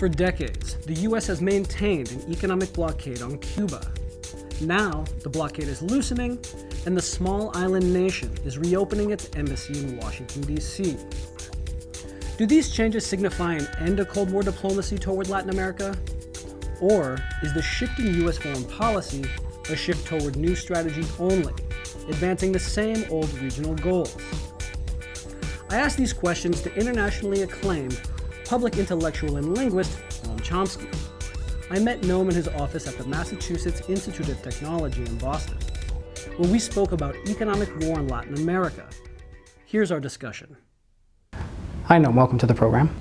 For decades, the U.S. has maintained an economic blockade on Cuba. Now, the blockade is loosening, and the small island nation is reopening its embassy in Washington, D.C. Do these changes signify an end to Cold War diplomacy toward Latin America? Or is the shifting U.S. foreign policy a shift toward new strategy only, advancing the same old regional goals? I asked these questions to internationally acclaimed public intellectual and linguist Noam Chomsky. I met Noam in his office at the Massachusetts Institute of Technology in Boston, where we spoke about economic war in Latin America. Here's our discussion. Hi, Noam. Welcome to the program.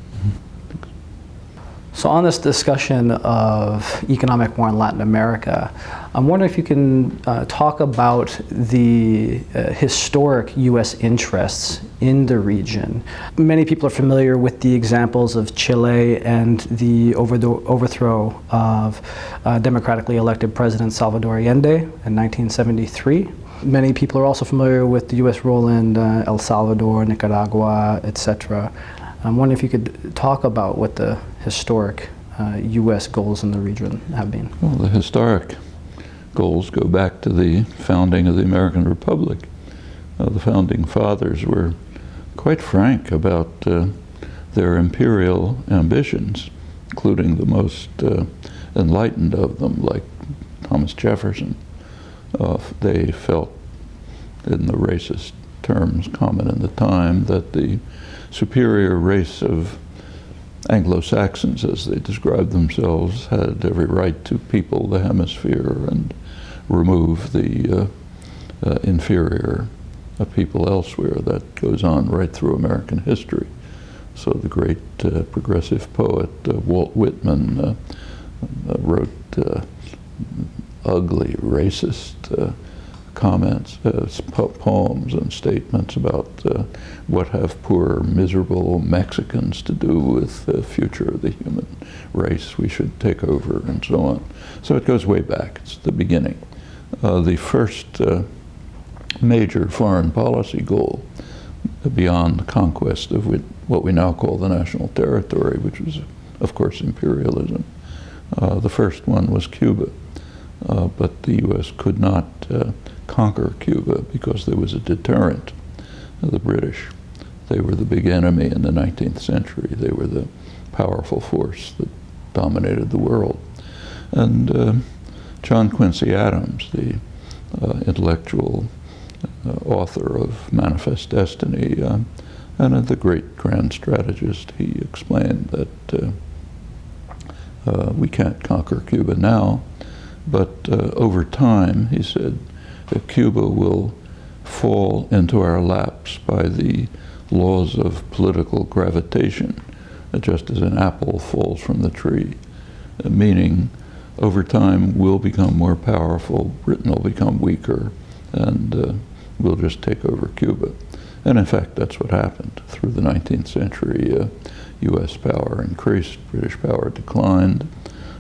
So on this discussion of economic war in Latin America, I'm wondering if you can talk about the historic U.S. interests in the region. Many people are familiar with the examples of Chile and the overthrow of democratically elected President Salvador Allende in 1973. Many people are also familiar with the U.S. role in El Salvador, Nicaragua, etc. I'm wondering if you could talk about what the historic U.S. goals in the region have been. Well, the historic goals go back to the founding of the American Republic. The founding fathers were quite frank about their imperial ambitions, including the most enlightened of them, like Thomas Jefferson. They felt, in the racist terms common in the time, that the superior race of Anglo-Saxons, as they described themselves, had every right to people the hemisphere and remove the inferior people elsewhere. That goes on right through American history. So the great progressive poet Walt Whitman wrote ugly, racist comments, poems and statements about what have poor, miserable Mexicans to do with the future of the human race we should take over, and so on. So it goes way back. It's the beginning. The first major foreign policy goal, beyond the conquest of what we now call the national territory, which was, of course, imperialism, the first one was Cuba. But the U.S. could not conquer Cuba because there was a deterrent. The British, they were the big enemy in the 19th century. They were the powerful force that dominated the world. And John Quincy Adams, the intellectual author of Manifest Destiny, and the great grand strategist, he explained that we can't conquer Cuba now, but over time, he said, Cuba will fall into our laps by the laws of political gravitation, just as an apple falls from the tree, meaning over time we'll become more powerful, Britain will become weaker, and we'll just take over Cuba. And in fact, that's what happened. Through the 19th century, U.S. power increased, British power declined.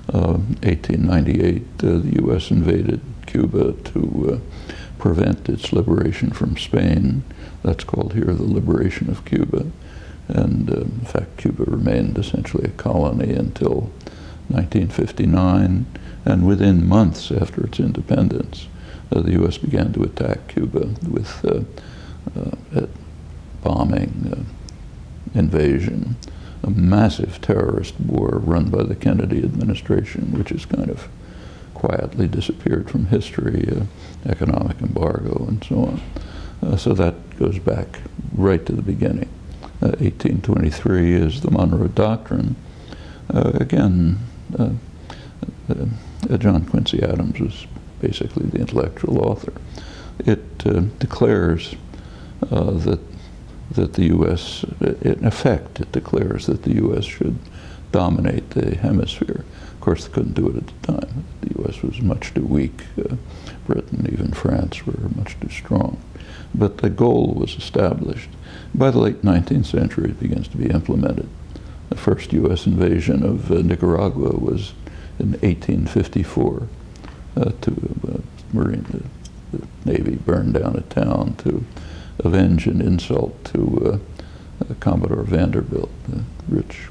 1898, the U.S. invaded Cuba to prevent its liberation from Spain. That's called here the liberation of Cuba. And in fact, Cuba remained essentially a colony until 1959. And within months after its independence, the U.S. began to attack Cuba with bombing, invasion, a massive terrorist war run by the Kennedy administration, which has kind of quietly disappeared from history, economic embargo and so on. So that goes back right to the beginning. 1823 is the Monroe Doctrine. Again, John Quincy Adams was basically the intellectual author. It declares that the U.S., in effect, it declares that the U.S. should dominate the hemisphere. Of course, they couldn't do it at the time. The U.S. was much too weak. Britain, even France, were much too strong. But the goal was established. By the late 19th century, it begins to be implemented. The first U.S. invasion of Nicaragua was in 1854. The Navy burned down a town to avenge an insult to Commodore Vanderbilt, the rich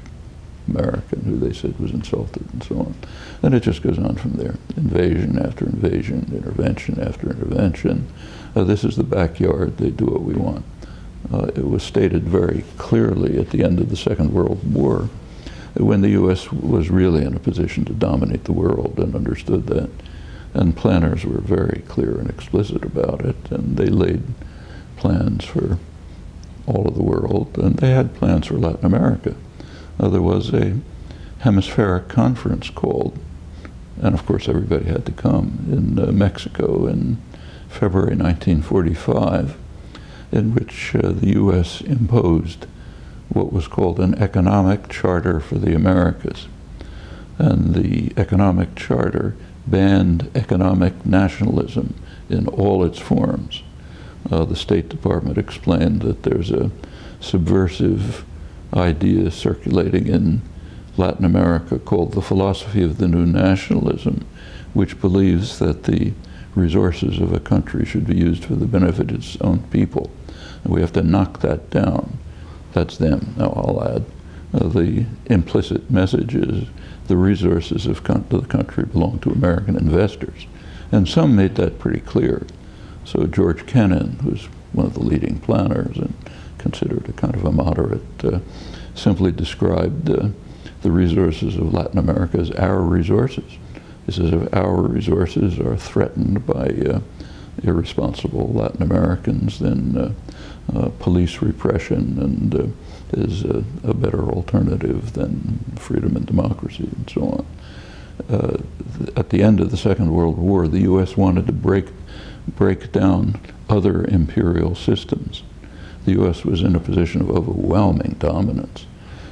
American who they said was insulted and so on. And it just goes on from there. Invasion after invasion, intervention after intervention. This is the backyard. They do what we want. It was stated very clearly at the end of the Second World War, when the U.S. was really in a position to dominate the world and understood that. And planners were very clear and explicit about it, and they laid plans for all of the world, and they had plans for Latin America. There was a hemispheric conference called, and of course everybody had to come, in Mexico in February 1945, in which the U.S. imposed what was called an economic charter for the Americas. And the economic charter banned economic nationalism in all its forms. The State Department explained that there's a subversive idea circulating in Latin America called the philosophy of the new nationalism, which believes that the resources of a country should be used for the benefit of its own people. And we have to knock that down. That's them. Now I'll add, the implicit message is the resources of the country belong to American investors. And some made that pretty clear. So George Kennan, who's one of the leading planners and considered a kind of a moderate, simply described the resources of Latin America as our resources. He says if our resources are threatened by irresponsible Latin Americans, then police repression and is a better alternative than freedom and democracy and so on. At the end of the Second World War, the U.S. wanted to break down other imperial systems. The U.S. was in a position of overwhelming dominance.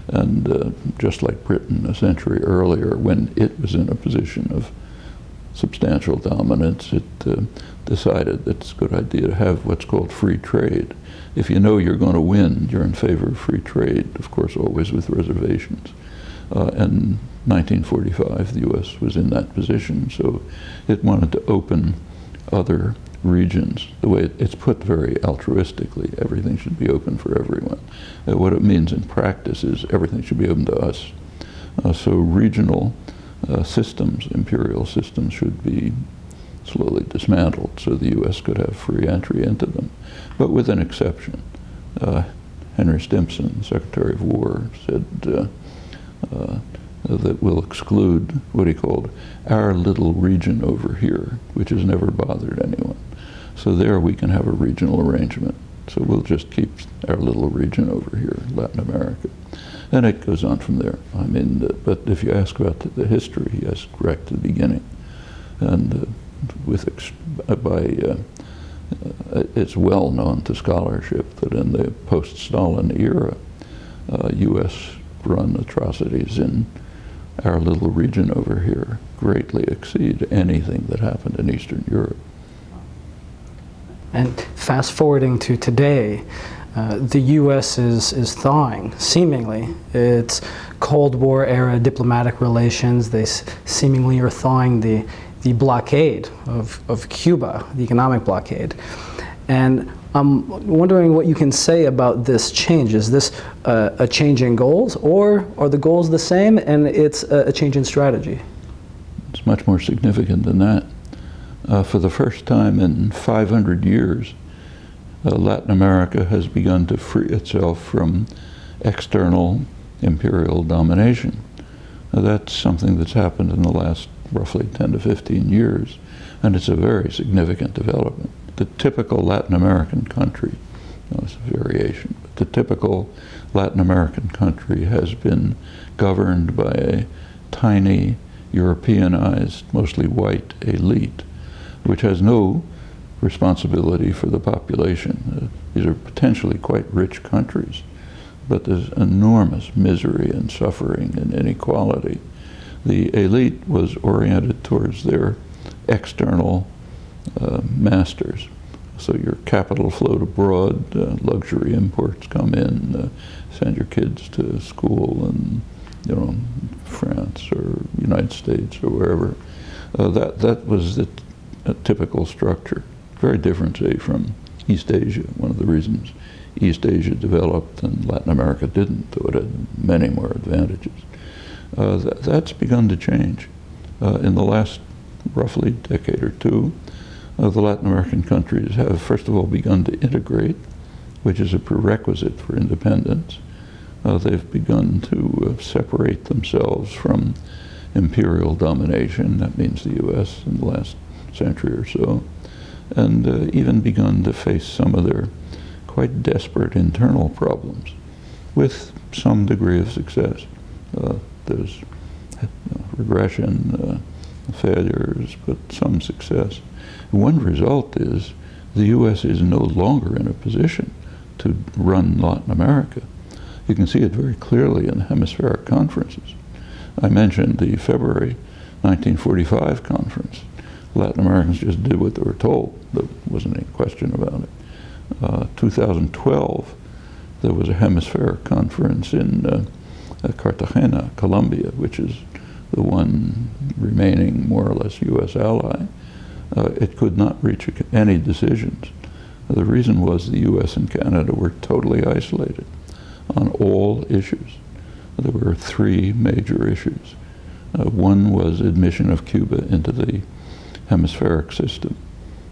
And just like Britain a century earlier, when it was in a position of substantial dominance, it decided that it's a good idea to have what's called free trade. If you know you're going to win, you're in favor of free trade, of course always with reservations. In 1945, the U.S. was in that position, so it wanted to open other regions. The way it's put very altruistically, everything should be open for everyone. What it means in practice is everything should be open to us. So regional systems, imperial systems, should be slowly dismantled so the U.S. could have free entry into them, but with an exception. Henry Stimson, Secretary of War, said that we'll exclude what he called our little region over here, which has never bothered anyone. So there we can have a regional arrangement. So we'll just keep our little region over here, Latin America. And it goes on from there. I mean, but if you ask about the history, he has correct to the beginning. And it's well known to scholarship that in the post-Stalin era, U.S. run atrocities in our little region over here greatly exceed anything that happened in Eastern Europe. And fast forwarding to today, the U.S. is thawing, seemingly. It's Cold War era diplomatic relations. They seemingly are thawing the blockade of Cuba, the economic blockade. And I'm wondering what you can say about this change. Is this a change in goals, or are the goals the same and it's a change in strategy? It's much more significant than that. For the first time in 500 years, Latin America has begun to free itself from external imperial domination. Now, that's something that's happened in the last roughly 10 to 15 years, and it's a very significant development. The typical Latin American country, it's a variation, but the typical Latin American country has been governed by a tiny, Europeanized, mostly white elite, which has no responsibility for the population. These are potentially quite rich countries, but there's enormous misery and suffering and inequality. The elite was oriented towards their external masters. So your capital flowed abroad, luxury imports come in, send your kids to school in France or United States or wherever. That was the typical structure. Very different, say, from East Asia. One of the reasons East Asia developed and Latin America didn't, though it had many more advantages. That's begun to change. In the last roughly decade or two, the Latin American countries have, first of all, begun to integrate, which is a prerequisite for independence. They've begun to separate themselves from imperial domination. That means the U.S. in the last century or so, and even begun to face some of their quite desperate internal problems with some degree of success. There's regression, failures, but some success. One result is the U.S. is no longer in a position to run Latin America. You can see it very clearly in the hemispheric conferences. I mentioned the February 1945 conference. Latin Americans just did what they were told. There wasn't any question about it. 2012, there was a hemispheric conference in Cartagena, Colombia, which is the one remaining more or less U.S. ally. It could not reach any decisions. The reason was the U.S. and Canada were totally isolated on all issues. There were three major issues. One was admission of Cuba into the hemispheric system.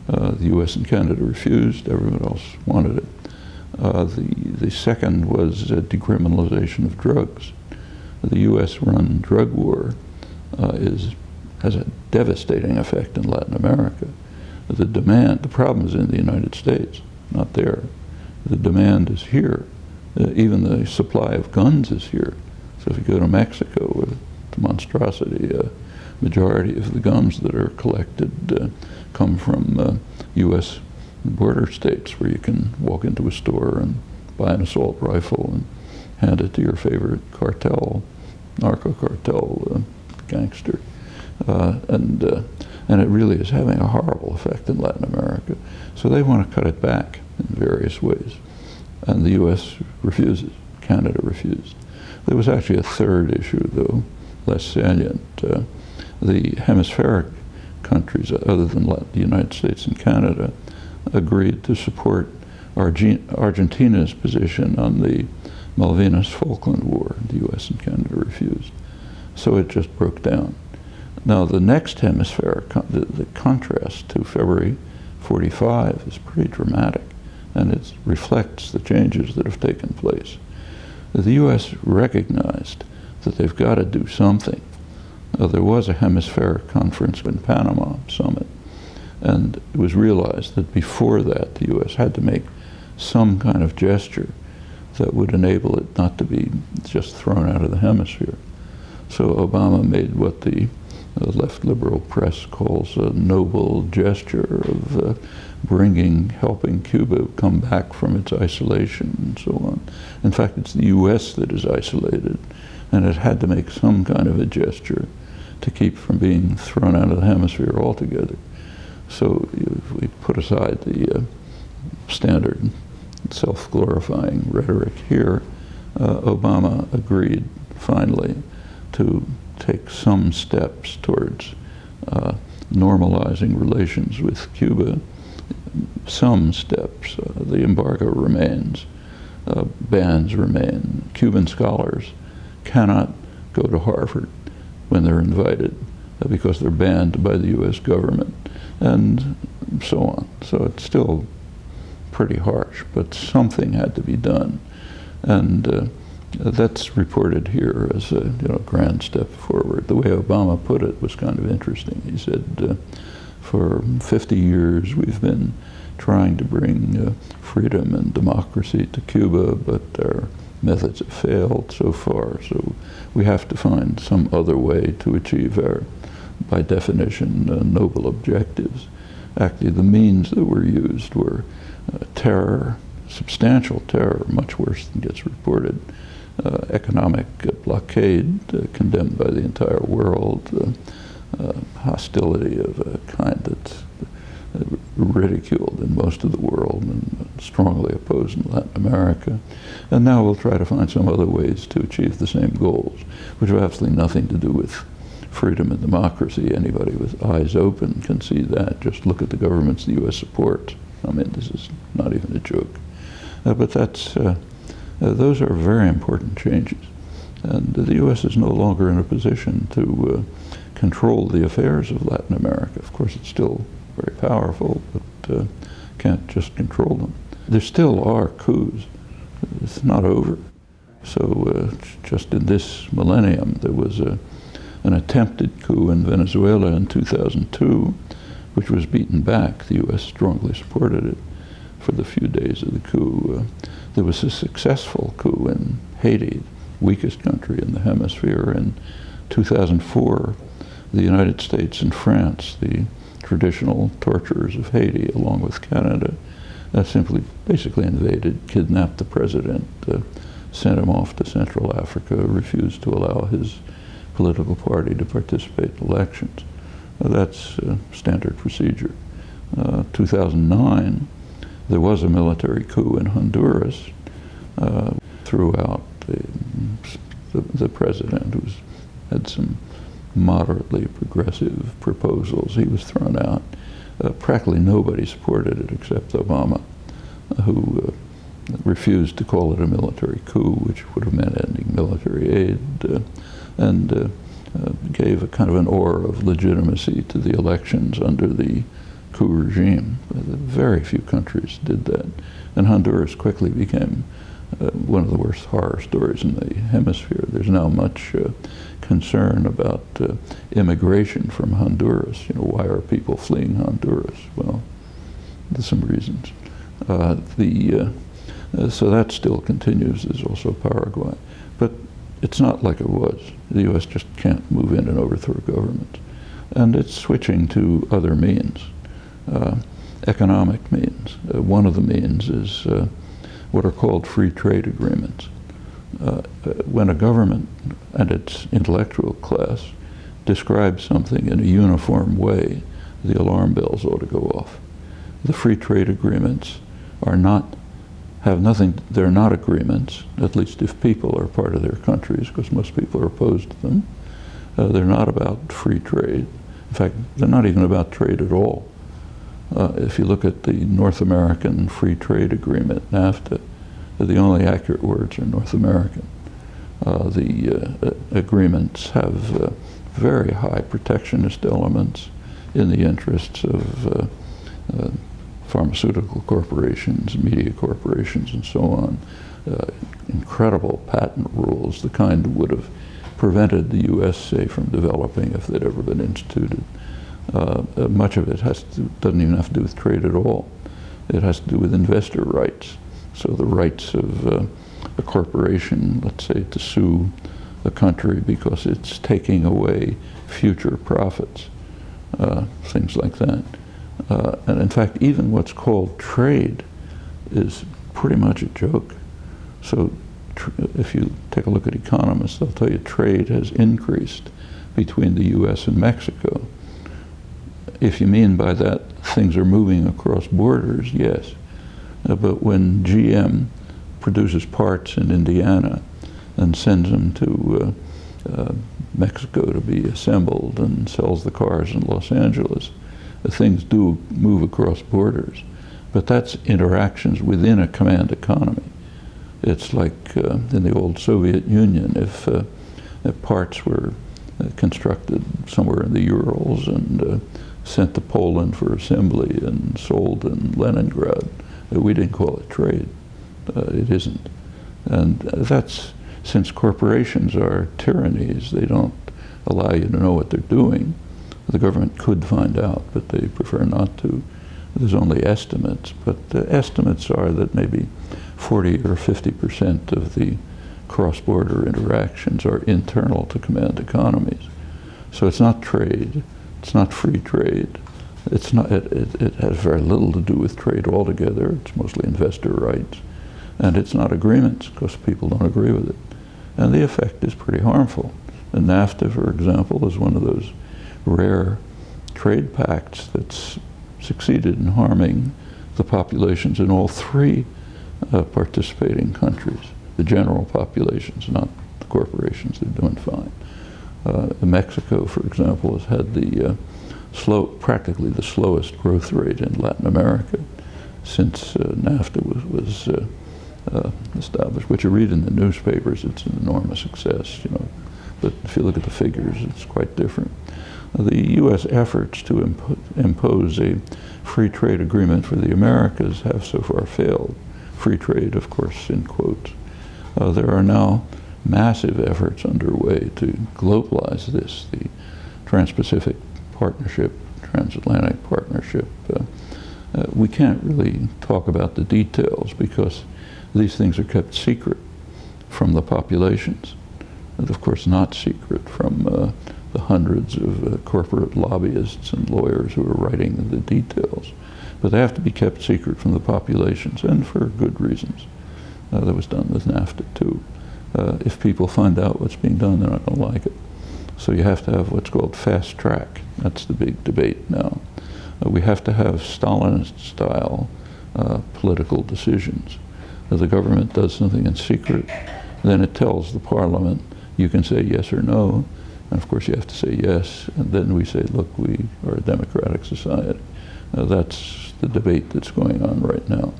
The U.S. and Canada refused, everyone else wanted it. The second was decriminalization of drugs. The U.S.-run drug war has a devastating effect in Latin America. The problem is in the United States, not there. The demand is here. Even the supply of guns is here. So if you go to Mexico, with the monstrosity, majority of the guns that are collected come from U.S. border states, where you can walk into a store and buy an assault rifle and hand it to your favorite cartel, narco cartel gangster. And it really is having a horrible effect in Latin America. So they want to cut it back in various ways. And the U.S. refuses. Canada refused. There was actually a third issue, though, less salient. The hemispheric countries, other than the United States and Canada, agreed to support Argentina's position on the Malvinas-Falkland War. The U.S. and Canada refused. So it just broke down. Now, the next hemisphere, the contrast to February 45 is pretty dramatic, and it reflects the changes that have taken place. The U.S. recognized that they've got to do something. There was a hemispheric conference in Panama summit, and it was realized that before that, the U.S. had to make some kind of gesture that would enable it not to be just thrown out of the hemisphere. So Obama made what the left liberal press calls a noble gesture of helping Cuba come back from its isolation and so on. In fact, it's the U.S. that is isolated, and it had to make some kind of a gesture to keep from being thrown out of the hemisphere altogether. So if we put aside the standard self-glorifying rhetoric here, Obama agreed finally to take some steps towards normalizing relations with Cuba. Some steps. The embargo remains. Bans remain. Cuban scholars cannot go to Harvard when they're invited because they're banned by the U.S. government, and so on. So it's still pretty harsh, but something had to be done. And that's reported here as a grand step forward. The way Obama put it was kind of interesting. He said, for 50 years we've been trying to bring freedom and democracy to Cuba, but our methods have failed so far, so we have to find some other way to achieve our, by definition, noble objectives. Actually, the means that were used were terror, substantial terror, much worse than gets reported, economic blockade condemned by the entire world, hostility of a kind that's ridiculed in most of the world and strongly opposed in Latin America. And now we'll try to find some other ways to achieve the same goals, which have absolutely nothing to do with freedom and democracy. Anybody with eyes open can see that. Just look at the governments the U.S. supports. I mean, this is not even a joke. But those are very important changes. And the U.S. is no longer in a position to control the affairs of Latin America. Of course, it's still very powerful, but can't just control them. There still are coups. It's not over. So just in this millennium, there was an attempted coup in Venezuela in 2002, which was beaten back. The U.S. strongly supported it for the few days of the coup. There was a successful coup in Haiti, weakest country in the hemisphere. In 2004, the United States and France, the traditional torturers of Haiti, along with Canada, simply basically invaded, kidnapped the president, sent him off to Central Africa, refused to allow his political party to participate in elections. That's standard procedure. 2009, there was a military coup in Honduras, threw out the president, who had some moderately progressive proposals. He was thrown out. Practically nobody supported it except Obama, who refused to call it a military coup, which would have meant ending military aid, and gave a kind of an aura of legitimacy to the elections under the coup regime. Very few countries did that. And Honduras quickly became one of the worst horror stories in the hemisphere. There's now much concern about immigration from Honduras. Why are people fleeing Honduras? Well, there's some reasons. So that still continues. There's also Paraguay. But it's not like it was. The U.S. just can't move in and overthrow governments. And it's switching to other means, economic means. One of the means is what are called free trade agreements. When a government and its intellectual class describes something in a uniform way, the alarm bells ought to go off. The free trade agreements they're not agreements, at least if people are part of their countries, because most people are opposed to them. They're not about free trade. In fact, they're not even about trade at all. If you look at the North American Free Trade Agreement, NAFTA, the only accurate words are North American. The agreements have very high protectionist elements in the interests of pharmaceutical corporations, media corporations, and so on. Incredible patent rules, the kind that would have prevented the U.S., say, from developing if they'd ever been instituted. Much of it doesn't even have to do with trade at all. It has to do with investor rights. So the rights of a corporation, let's say, to sue a country because it's taking away future profits, things like that. And in fact, even what's called trade is pretty much a joke. So if you take a look at economists, they'll tell you trade has increased between the U.S. and Mexico. If you mean by that things are moving across borders, yes. But when GM produces parts in Indiana and sends them to Mexico to be assembled and sells the cars in Los Angeles, things do move across borders. But that's interactions within a command economy. It's like in the old Soviet Union, if parts were constructed somewhere in the Urals and sent to Poland for assembly and sold in Leningrad, we didn't call it trade. It isn't. And that's, since corporations are tyrannies, they don't allow you to know what they're doing. The government could find out, but they prefer not to. There's only estimates, but the estimates are that maybe 40 or 50% of the cross-border interactions are internal to command economies. So it's not trade, it's not free trade. It's not. It has very little to do with trade altogether. It's mostly investor rights, and it's not agreements because people don't agree with it, and the effect is pretty harmful. And NAFTA, for example, is one of those rare trade pacts that's succeeded in harming the populations in all three participating countries. The general populations, not the corporations. They're doing fine. Mexico, for example, has had the practically the slowest growth rate in Latin America since NAFTA was established. What you read in the newspapers, it's an enormous success, you know. But if you look at the figures, it's quite different. The U.S. efforts to impose a free trade agreement for the Americas have so far failed. Free trade, of course, in quotes. There are now massive efforts underway to globalize this, the Trans-Pacific Partnership, Transatlantic Partnership. We can't really talk about the details because these things are kept secret from the populations, and of course not secret from the hundreds of corporate lobbyists and lawyers who are writing the details. But they have to be kept secret from the populations, and for good reasons. That was done with NAFTA too. If people find out what's being done, they're not going to like it. So you have to have what's called fast track. That's the big debate now. We have to have Stalinist-style political decisions. If the government does something in secret, then it tells the parliament, you can say yes or no, and of course you have to say yes, and then we say, look, we are a democratic society. That's the debate that's going on right now,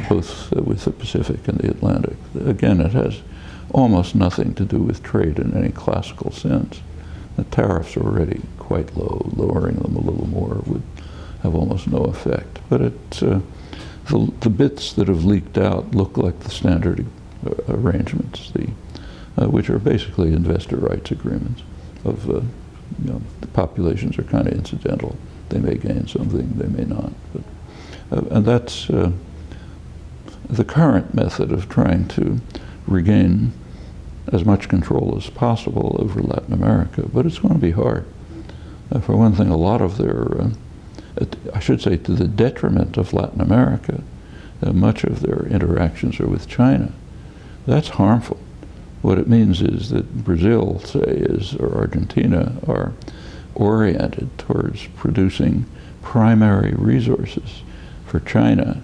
both with the Pacific and the Atlantic. Again, it has almost nothing to do with trade in any classical sense. The tariffs are already quite low. Lowering them a little more would have almost no effect. But it's, the bits that have leaked out look like the standard arrangements, which are basically investor rights agreements of, you know, the populations are kind of incidental. They may gain something, they may not. But, and that's the current method of trying to regain as much control as possible over Latin America, but it's going to be hard. For one thing, a lot of their, I should say to the detriment of Latin America, much of their interactions are with China. That's harmful. What it means is that Brazil, say, or Argentina are oriented towards producing primary resources for China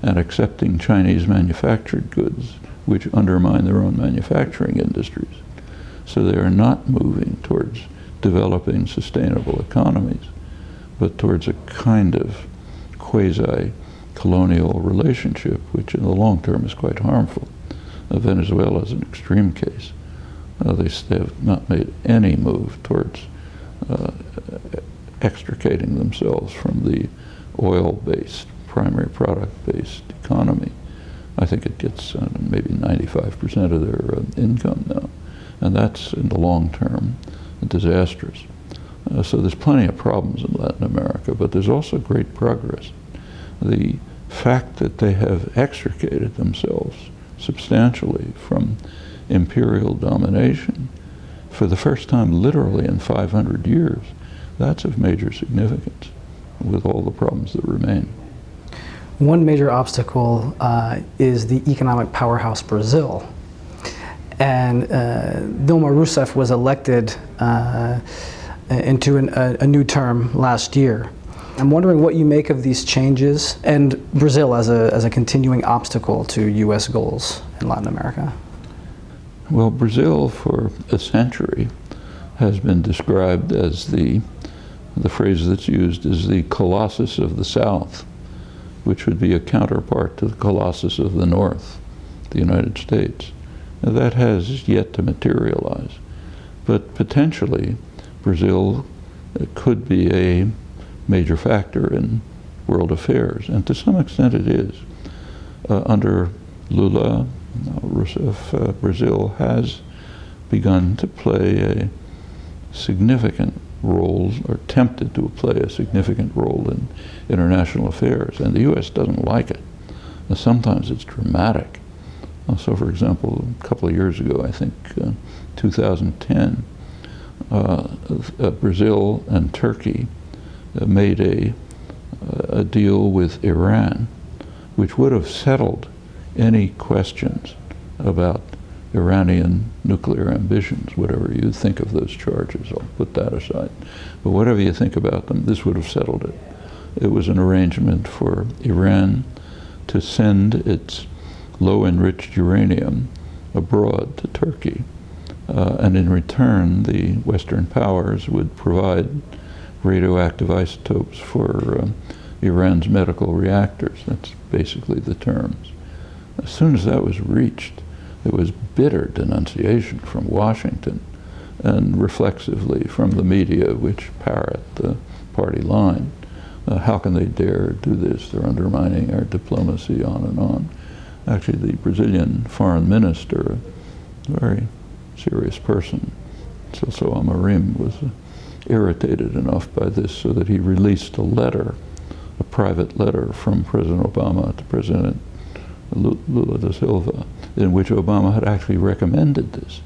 and accepting Chinese manufactured goods which undermine their own manufacturing industries. So they are not moving towards developing sustainable economies, but towards a kind of quasi-colonial relationship, which in the long term is quite harmful. Venezuela is an extreme case. They have not made any move towards extricating themselves from the oil-based, primary product-based economy. I think it gets maybe 95% of their income now, and that's in the long term disastrous. So there's plenty of problems in Latin America, but there's also great progress. The fact that they have extricated themselves substantially from imperial domination for the first time literally in 500 years, that's of major significance with all the problems that remain. One major obstacle is the economic powerhouse Brazil. And Dilma Rousseff was elected into a new term last year. I'm wondering what you make of these changes and Brazil as a continuing obstacle to U.S. goals in Latin America. Well, Brazil for a century has been described as the phrase that's used is the Colossus of the South, which would be a counterpart to the Colossus of the North, the United States. Now, that has yet to materialize, but potentially Brazil could be a major factor in world affairs, and to some extent it is. Under Lula, Rousseff, Brazil has begun to play a significant role, or attempted to play a significant role in international affairs, and the U.S. doesn't like it. Now, sometimes it's dramatic. So, for example, a couple of years ago, I think 2010, Brazil and Turkey made a deal with Iran, which would have settled any questions about Iranian nuclear ambitions, whatever you think of those charges. I'll put that aside. But whatever you think about them, this would have settled it. It was an arrangement for Iran to send its low-enriched uranium abroad to Turkey. And in return, the Western powers would provide radioactive isotopes for Iran's medical reactors. That's basically the terms. As soon as that was reached, there was bitter denunciation from Washington and reflexively from the media, which parrot the party line. How can they dare do this? They're undermining our diplomacy, on and on. Actually, the Brazilian foreign minister, a very serious person, Noam was irritated enough by this so that he released a letter, a private letter from President Obama to President Lula da Silva, in which Obama had actually recommended this,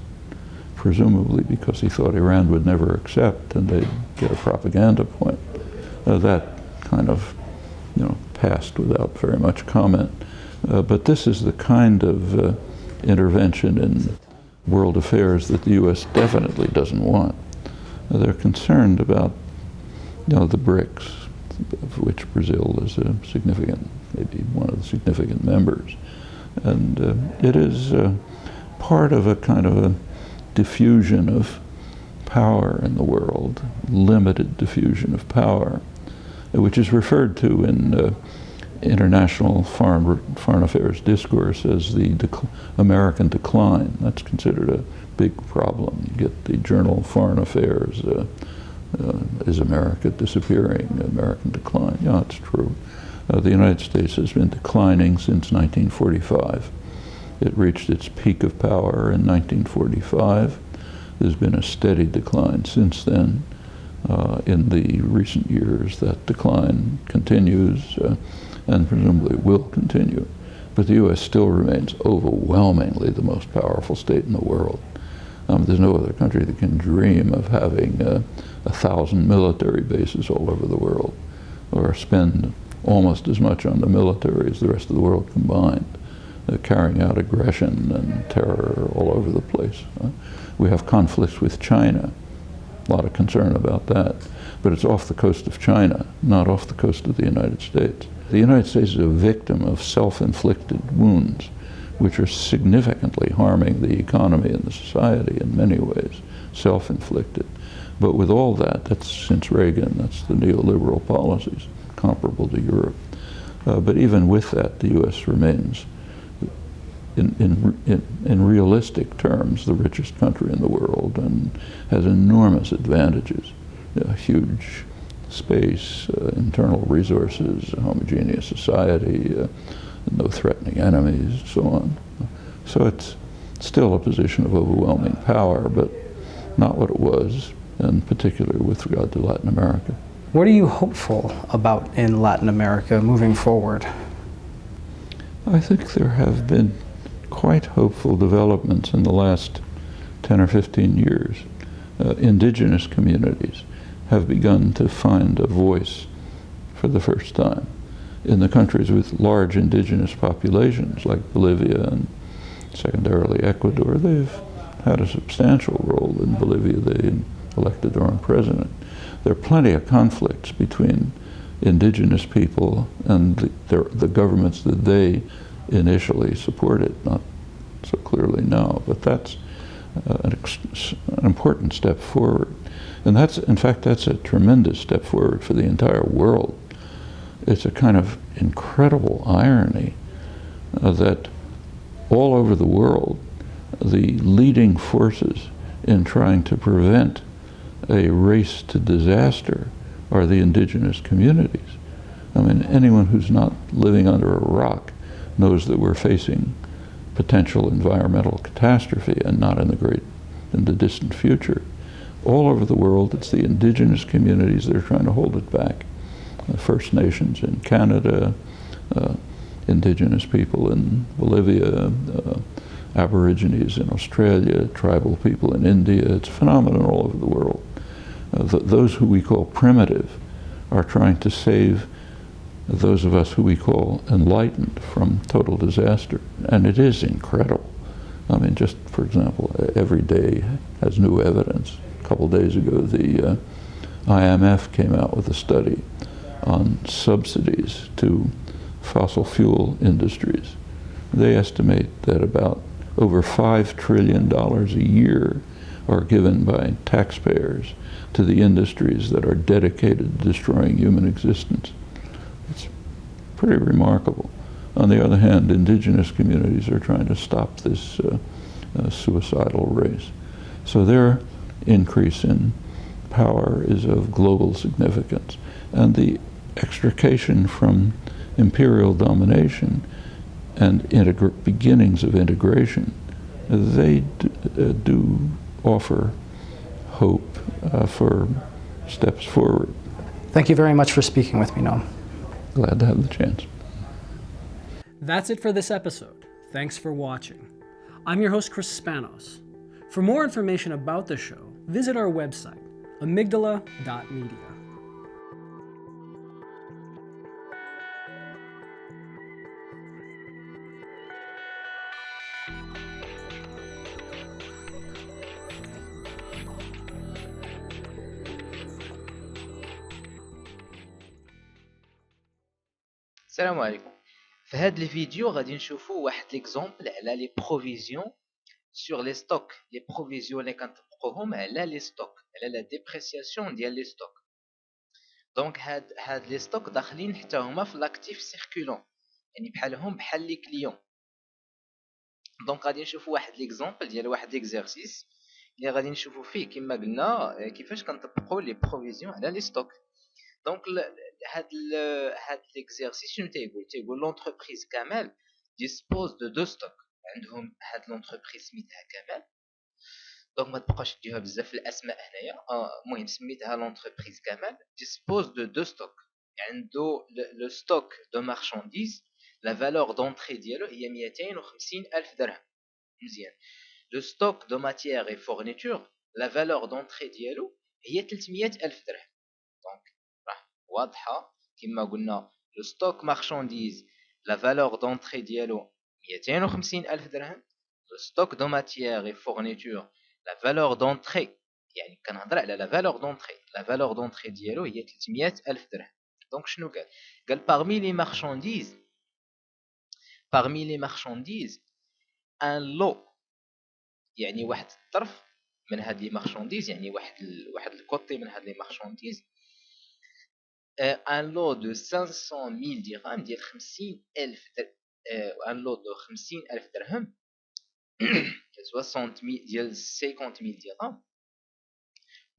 presumably because he thought Iran would never accept and they'd get a propaganda point. That kind of, passed without very much comment. But this is the kind of intervention in world affairs that the U.S. definitely doesn't want. They're concerned about, the BRICS, of which Brazil is a significant, maybe one of the significant members. And it is part of a kind of a diffusion of power in the world, limited diffusion of power, which is referred to in international foreign affairs discourse as the American decline. That's considered a big problem. You get the journal Foreign Affairs, is America disappearing, American decline. Yeah, it's true. The United States has been declining since 1945. It reached its peak of power in 1945. There's been a steady decline since then. In the recent years, that decline continues and presumably will continue. But the U.S. still remains overwhelmingly the most powerful state in the world. There's no other country that can dream of having 1,000 military bases all over the world, or spend almost as much on the military as the rest of the world combined, carrying out aggression and terror all over the place. We have conflicts with China, a lot of concern about that, but it's off the coast of China, not off the coast of the United States. The United States is a victim of self-inflicted wounds, which are significantly harming the economy and the society in many ways, self-inflicted. But with all that, that's since Reagan, that's the neoliberal policies, comparable to Europe. But even with that, the U.S. remains, in realistic terms, the richest country in the world and has enormous advantages, huge space, internal resources, a homogeneous society, no threatening enemies, and so on. So it's still a position of overwhelming power, but not what it was, and particularly with regard to Latin America. What are you hopeful about in Latin America moving forward? I think there have been quite hopeful developments in the last 10 or 15 years. Indigenous communities have begun to find a voice for the first time. In the countries with large indigenous populations, like Bolivia and secondarily Ecuador, they've had a substantial role. In Bolivia, they elected their own president. There are plenty of conflicts between indigenous people and the governments that they initially supported, not so clearly now, but that's an important step forward. And that's, in fact, that's a tremendous step forward for the entire world. It's a kind of incredible irony that all over the world, the leading forces in trying to prevent a race to disaster are the indigenous communities. I mean, anyone who's not living under a rock knows that we're facing potential environmental catastrophe, and not in the distant future. All over the world, it's the indigenous communities that are trying to hold it back. First Nations in Canada, indigenous people in Bolivia, Aborigines in Australia, tribal people in India. It's a phenomenon all over the world. Those who we call primitive are trying to save those of us who we call enlightened from total disaster. And it is incredible. I mean, just for example, every day has new evidence. A couple days ago, the IMF came out with a study on subsidies to fossil fuel industries. They estimate that about over $5 trillion a year are given by taxpayers to the industries that are dedicated to destroying human existence. It's pretty remarkable. On the other hand, indigenous communities are trying to stop this suicidal race. So their increase in power is of global significance. And the extrication from imperial domination and beginnings of integration, they do offer hope for steps forward. Thank you very much for speaking with me, Noam. Glad to have the chance. That's it for this episode. Thanks for watching. I'm your host, Chris Spanos. For more information about the show, visit our website, amygdala.media. السلام عليكم. في هذا الفيديو غادي نشوفوا واحد ليكزامبل على لي بروفيزيون سور لي ستوك، لي بروفيزيون اللي كنطبقوهم على لي ستوك، على لا ديبريسياسيون ديال لي ستوك. دونك هاد لي ستوك داخلين حتى هما في لاكتيف سيركولون، يعني بحال لي كليون. دونك غادي نشوفوا واحد ليكزامبل ديال واحد ليكزارسيس اللي غادي نشوفوا فيه كما قلنا كيفاش كنطبقوا لي بروفيزيون على لي ستوك. دونك هاد ليكزارسيس شنو تيقول لونتربريز كامل ديسبوز دو دو ستوك. عندهم هاد لونتربريز سميتها كامل، دونك ما تبقاوش ديروها بزاف في الاسماء هنايا. المهم سميتها لونتربريز كامل ديسبوز دو ستوك. عنده لو ستوك دو مارشانديز، لا فالور دونطري ديالو هي 250 ألف درهم. مزيان. لو ستوك دو ماتيير اي فورنيتور، لا فالور دونطري ديالو هي 300 ألف درهم. دونك راه واضحه كما قلنا لو ستوك مارشانديز لا فالور دونطري ديالو 250 ألف درهم. لو ستوك دو ماتيير اي فورنيتور لا فالور دونطري، يعني كنهضر على لا فالور دونطري، لا فالور دونطري ديالو هي 300 ألف درهم. دونك شنو قال parmi les marchandises un lot، يعني واحد الطرف من هاد لي مارشانديز، يعني واحد الكوتي من هاد لي مارشانديز، ان لو دو 500,000 درهم ديال 50,000 ان لو دو 50,000 درهم 60,000 ديال 50,000 درهم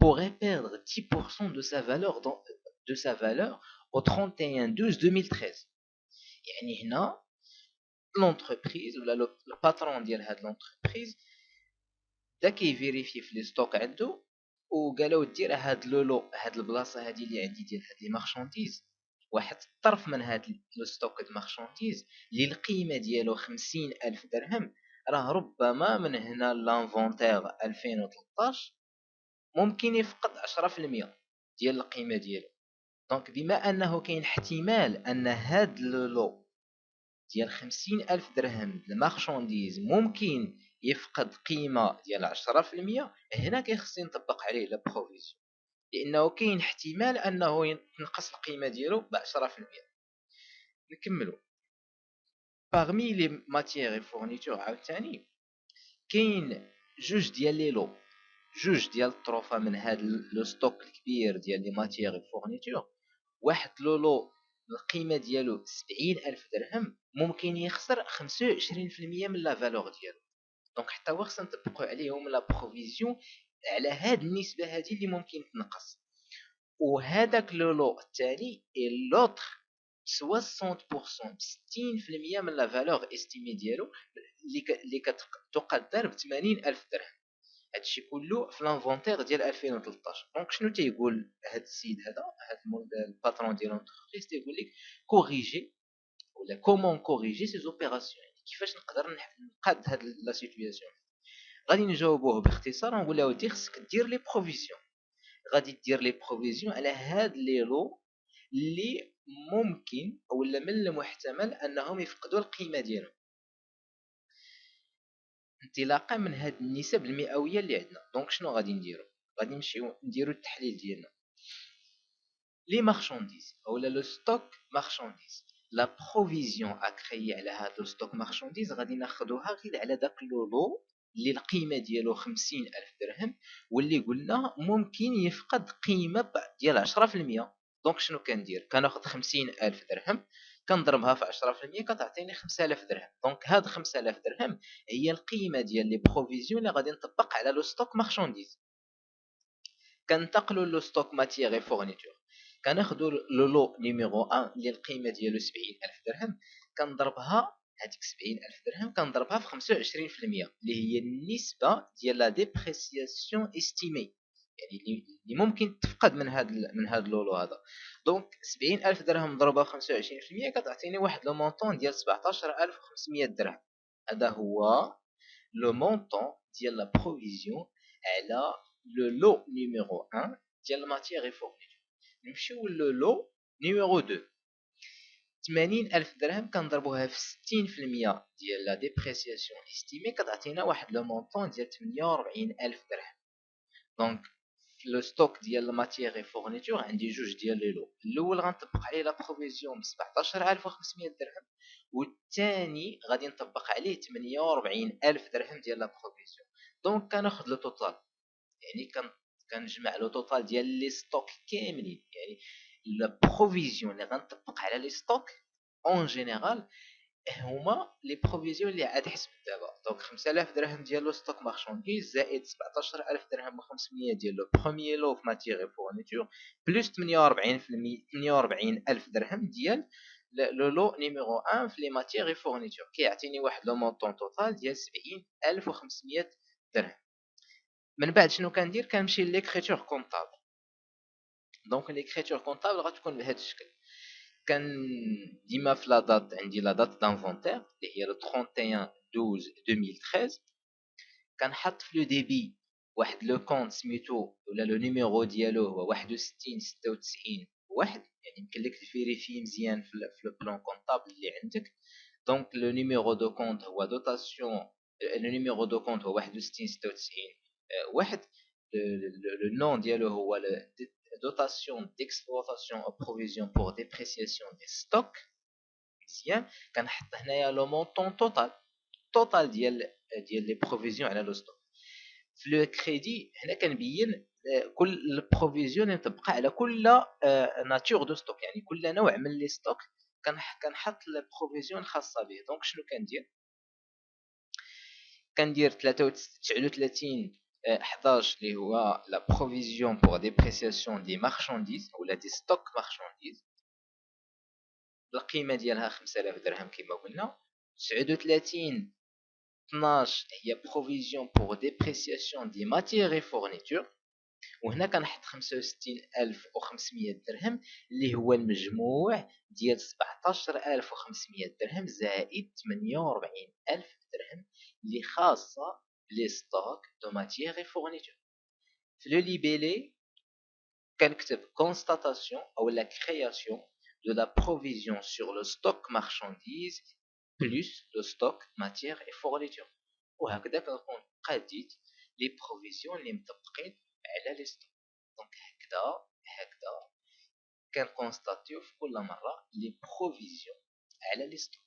pourrait perdre 10% de sa valeur au 31/12/2013. يعني هنا l'entreprise ولا le patron ديال هاد l'entreprise دا كيفيريفي في لي ستوك عنده وقالوا دير هاد لولو، هاد البلاصه هادي اللي عندي ديال هاد لي مارشانديز، واحد الطرف من هاد لو ستوك د مارشانديز اللي القيمه ديالو 50,000 درهم، راه ربما من هنا لانفونتير 2013 ممكن يفقد 10% ديال القيمه ديالو. دونك بما انه كاين احتمال ان هاد لولو ديال 50,000 درهم المارشانديز ممكن يفقد قيمه ديال 10%، هنا كيخص نطبق عليه لا بروفيزيون، لانه كاين احتمال انه تنقص القيمه ديالو ب 10%. نكملوا. parmi les matières et fournitures عاوتاني كاين جوج ديال لي لو، جوج ديال الطروفه من هاد لو ستوك الكبير ديال لي ماتيير فورنيتور. واحد لولو القيمه ديالو 70,000 درهم ممكن يخسر 25% من لا فالور ديالو. دونك حتى هو خصنا نطبقوا عليهم لا بروفيزيون على هاد النسبه هادي اللي ممكن تنقص. وهذاك لولو الثاني اي لوتر 60% 60% من لا فالور استيمي ديالو اللي كتقدر ب 80,000 درهم. هادشي كله في لانفونتير ديال 2013. دونك شنو تيقول هاد السيد هذا، هاد الباترون ديال لونتربريز، تيقول لك كوريجي ولا كومون كوريجي سي زوبيراسيون، كيفاش نقدر نقاد هاد لا سيتوياسيون. غادي نجاوبوه باختصار ونقول له ودي خصك دير لي بروفيزيون، غادي دير لي بروفيزيون على هاد لي لو اللي ممكن اولا من المحتمل انهم يفقدوا القيمه ديالهم انطلاقا من هاد النسب المئويه اللي عندنا. دونك شنو غادي نديرو؟ غادي نمشيو نديرو التحليل ديالنا. لي مارشانديز اولا لو ستوك مارشانديز، لا بروفيزيون اكري على هاد لو ستوك مارشانديز غادي ناخذوها غير على داك لولو اللي القيمه ديالو 50,000 درهم واللي قلنا ممكن يفقد قيمه ديال 10%. دونك شنو كندير؟ كناخذ 50,000 درهم كنضربها في 10% كتعطيني 5000 درهم. دونك هاد 5000 درهم هي القيمه ديال لي بروفيزيون اللي غادي نطبق على لو ستوك مارشانديز. كننتقلوا لو ستوك ماتيير اي فورنيتور، كناخذوا لو لو نيميرو 1 اللي القيمه ديالو 70000 درهم، كنضربها هذيك 70000 درهم كنضربها في 25% اللي هي النسبه ديال لا ديبريسياسيون استيمي، يعني اللي ممكن تفقد من هذا اللولو هذا. دونك 70000 درهم مضروبه في 25% كتعطيني واحد لو مونطون ديال 17500 درهم. هذا هو لو مونطون ديال لا بروفيزيون على لو لو نيميرو 1 ديال الماتيير اي فورنيتور. نمشيو لو لو نيميرو 2، 80000 درهم كنضربوها في 60% ديال لا ديبريسياسيون استيمي كتعطينا واحد لو مونطون ديال 48000 درهم. دونك لو ستوك ديال الماتيير اي فورنيتور عندي جوج ديال لي لو، الاول غنطبق عليه لا بروفيزيون ب 17500 درهم، والثاني غادي نطبق عليه 48000 درهم ديال لا بروفيزيون. دونك كناخذ لو توتال، يعني كنجمع لو توتال ديال لي ستوك كاملين، يعني لا بروفيزيون اللي غنطبق على لي ستوك اون جينيرال هما لي بروفيزيون اللي عاد حسبت دابا. دونك 5000 درهم ديال لو ستوك مارشانديز زائد 17000 درهم و500 ديال لو بروميير لو في ماتيير فورنيتور بلس 48000 درهم ديال لو لو نيميرو 1 في لي ماتيير فورنيتور كيعطيني واحد لو مونطون توتال ديال 70500 درهم. من بعد شنو كندير؟ كنمشي ليكريتور كونطابل. دونك ليكريتور كونطابل غتكون بهذا الشكل، كان ديما في لا دات عندي لا دات دانفونتير اللي هي لو 31 12 2013، كنحط في لو ديبي واحد لو كونت سميتو ولا لو نيميرو ديالو هو 61 96 واحد، يعني يمكن لك تفيريفي مزيان في لو بلان كونطابل اللي عندك. دونك لو نيميرو دو كونت هو دوتاسيون، لو نيميرو دو كونت هو 61 96 واحد، le nom ديالو هو dotation d'exploitation ou provision pour dépréciation des stocks. مزيان كنحط هنايا لو مونطون توتال ديال لي بروفيزيون على لو ستوك. في لو كريدي هنا كنبين كل البروفيزيون اللي مطبقه على كل ناتور دو ستوك، يعني كل نوع من لي ستوك كنحط البروفيزيون الخاصه به. دونك شنو كندير 39 11 اللي هو لا بروفيزيون بور ديبريسياسيون دي مارشانديز ولا دي ستوك مارشانديز، القيمه ديالها 5000 درهم كما قلنا. 39 12 هي بروفيزيون بور ديبريسياسيون دي ماتيير فورنيتور، وهنا كنحط 65500 درهم اللي هو المجموع ديال 17500 درهم زائد 48000 درهم اللي خاصه لي ستوك دو ماتيير فورنيتور. في لو ليبيلي كنكتب constatation ou la création de la provision sur le stock marchandise plus le stock matière et fourniture. وهكذا كنكون قاديت لي بروفيزيون اللي مطبقين على لي ستوك. دونك هكذا كنكونستاتيو في كل مره لي بروفيزيون على لي ستوك.